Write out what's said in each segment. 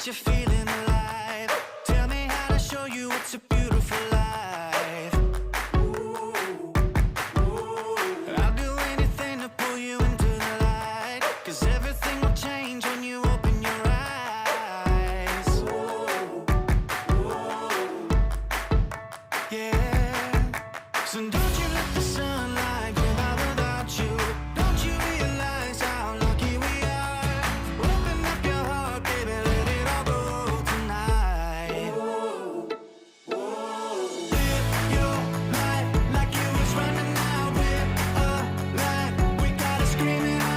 you're feeling alive. Tell me how to show you it's a beautiful life. I'll do anything to pull you into the light, 'cause everything will change when you open your eyes. Yeah. So don't you let the sunlight go by without you. Don't you realize how lucky we are? Open up your heart, baby, let it all go tonight. Live your life like you was running out. We're alive, we gotta scream it out.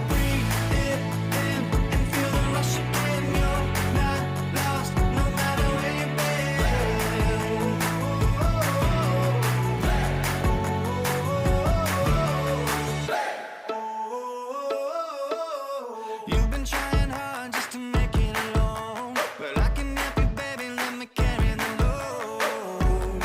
Breathe it in and feel the rush again. You're not lost, no matter where you've been. You've been trying hard just to make it alone. Well, I can help you, baby, let me carry the load.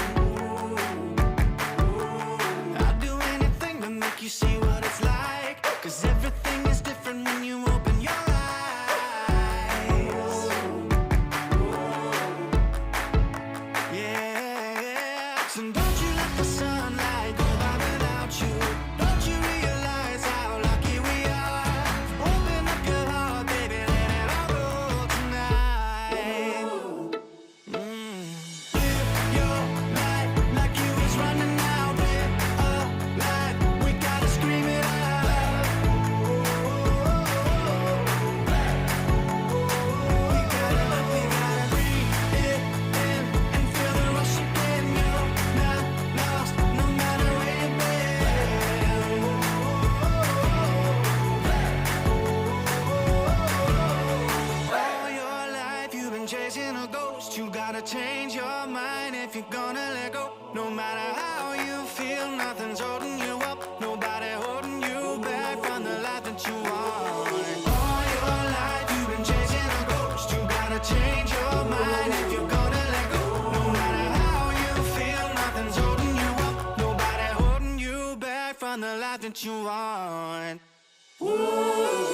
I'll do anything to make you see what it's like, 'cause everything is different when you open your eyes. Yeah. So don't you let the sunlight go by without you. Don't you realize how lucky we are? Open up your heart, baby, let it all go tonight. Live your life like you was running out. We're alive, we gotta scream it out. We gotta breathe it in and feel the rush again. You're not lost, no matter where you've been. All your life you've been chasing a ghost. You gotta change your mind if you're gonna let go. No matter how you feel, nothing's holding you up. Nobody holding you back from the life that you want. All your life you've been chasing a ghost. You gotta change your mind if you're gonna let go. No matter how you feel, nothing's holding you up. Nobody holding you back from the life that you want. Woo!